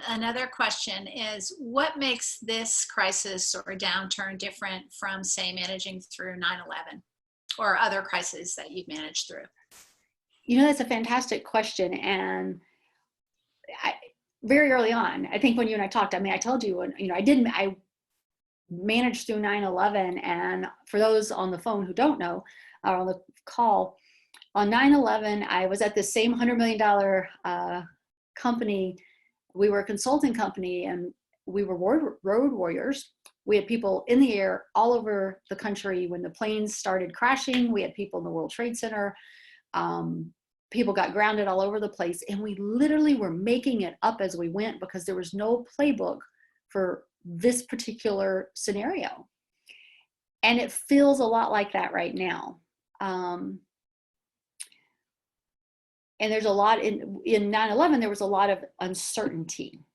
Another question is, what makes this crisis or downturn different from, say, managing through 9/11 or other crises that you've managed through? That's a fantastic question. And very early on, I think when you and I talked, I told you, I managed through 9/11. And for those on the phone who don't know, or on the call, on 9/11, I was at the same $100 million company. We were a consulting company, and we were road warriors. We had people in the air all over the country when the planes started crashing. We had people in the World Trade Center. People got grounded all over the place, and we literally were making it up as we went because there was no playbook for this particular scenario. And it feels a lot like that right now. And there's a lot in 9/11, there was a lot of uncertainty,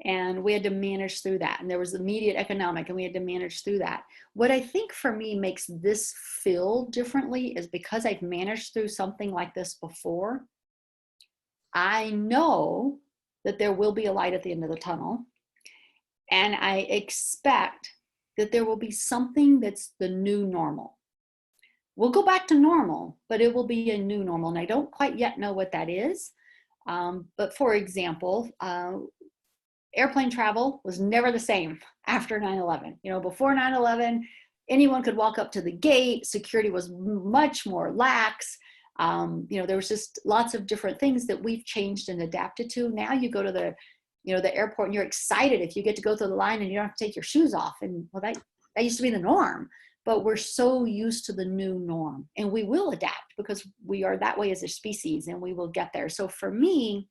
and we had to manage through that. And there was immediate economic, and we had to manage through that. What I think for me makes this feel differently is because I've managed through something like this before. I know that there will be a light at the end of the tunnel, and I expect that there will be something that's the new normal. We'll go back to normal, but it will be a new normal. And I don't quite yet know what that is. But for example, airplane travel was never the same after 9/11. Before 9/11, anyone could walk up to the gate. Security was much more lax. There was just lots of different things that we've changed and adapted to. Now you go to the airport and you're excited if you get to go through the line and you don't have to take your shoes off. And well, that used to be the norm. But we're so used to the new norm, and we will adapt because we are that way as a species, and we will get there. So for me,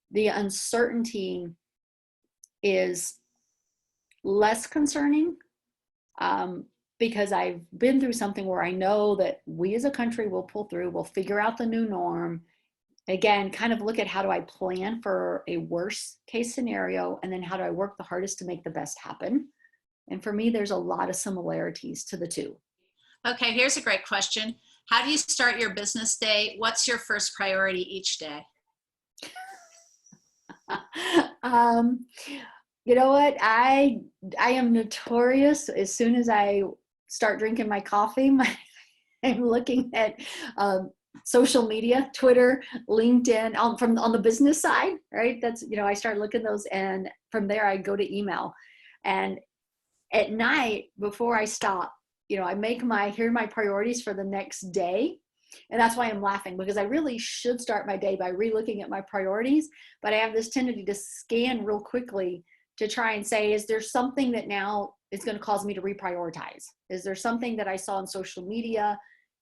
the uncertainty is less concerning because I've been through something where I know that we as a country will pull through, we'll figure out the new norm. Again, kind of look at how do I plan for a worst case scenario, and then how do I work the hardest to make the best happen. And for me, there's a lot of similarities to the two. Okay, here's a great question. How do you start your business day? What's your first priority each day? You know what? I am notorious. As soon as I start drinking my coffee, I'm looking at social media, Twitter, LinkedIn, on the business side, right? That's, I start looking those, and from there I go to email. And at night, before I stop, I here are my priorities for the next day. And that's why I'm laughing, because I really should start my day by re-looking at my priorities. But I have this tendency to scan real quickly to try and say, is there something that now is going to cause me to reprioritize? Is there something that I saw on social media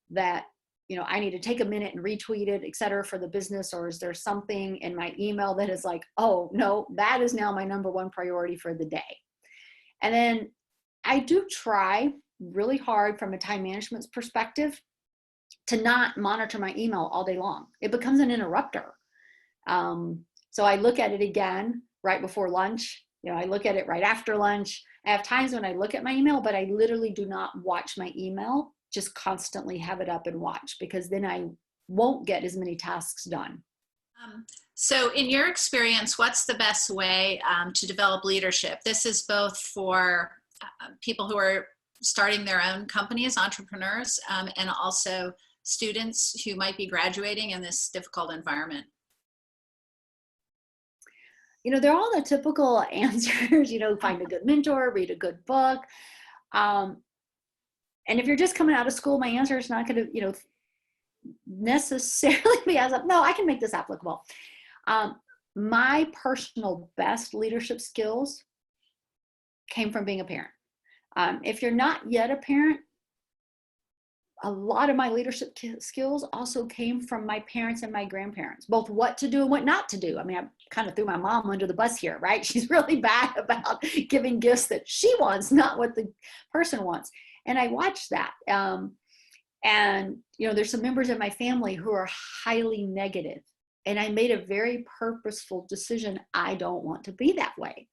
that, I need to take a minute and retweet it, et cetera, for the business? Or is there something in my email that is like, oh no, that is now my number one priority for the day? And then I do try really hard from a time management perspective to not monitor my email all day long. It becomes an interrupter. So I look at it again right before lunch. I look at it right after lunch. I have times when I look at my email, but I literally do not watch my email, just constantly have it up and watch, because then I won't get as many tasks done. So in your experience, what's the best way to develop leadership? This is both for people who are starting their own companies, entrepreneurs, and also students who might be graduating in this difficult environment. They're all the typical answers, find a good mentor, read a good book. And if you're just coming out of school, my answer is not going to, necessarily be no, I can make this applicable. My personal best leadership skills came from being a parent. If you're not yet a parent, a lot of my leadership skills also came from my parents and my grandparents, both what to do and what not to do. I kind of threw my mom under the bus here, right? She's really bad about giving gifts that she wants, not what the person wants. And I watched that. And, there's some members of my family who are highly negative. And I made a very purposeful decision. I don't want to be that way.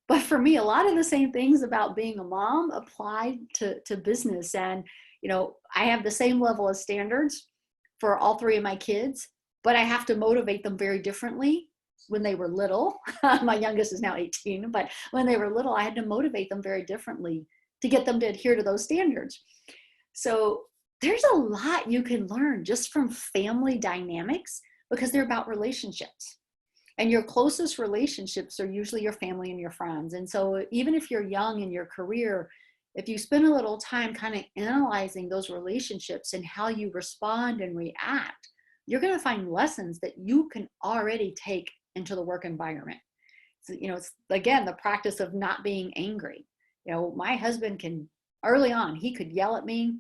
But for me, a lot of the same things about being a mom apply to business. And, I have the same level of standards for all three of my kids, but I have to motivate them very differently when they were little. My youngest is now 18, but when they were little, I had to motivate them very differently to get them to adhere to those standards. So there's a lot you can learn just from family dynamics because they're about relationships. And your closest relationships are usually your family and your friends. And so even if you're young in your career, if you spend a little time kind of analyzing those relationships and how you respond and react, you're going to find lessons that you can already take into the work environment. So, it's again, the practice of not being angry. My husband early on, he could yell at me.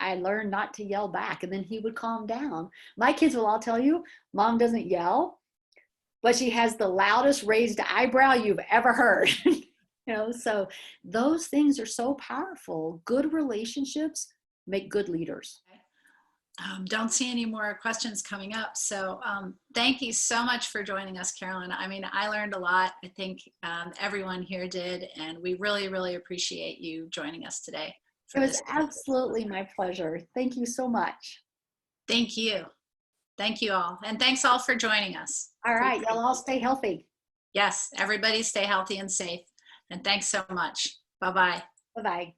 I learned not to yell back, and then he would calm down. My kids will all tell you, Mom doesn't yell, but she has the loudest raised eyebrow you've ever heard. So those things are so powerful. Good relationships make good leaders. Don't see any more questions coming up. So thank you so much for joining us, Carolyn. I mean, I learned a lot. I think everyone here did, and we really, really appreciate you joining us today. It was absolutely my pleasure. Thank you so much. Thank you. Thank you all. And thanks all for joining us. All right. Y'all all stay healthy. Yes. Everybody stay healthy and safe. And thanks so much. Bye-bye. Bye-bye.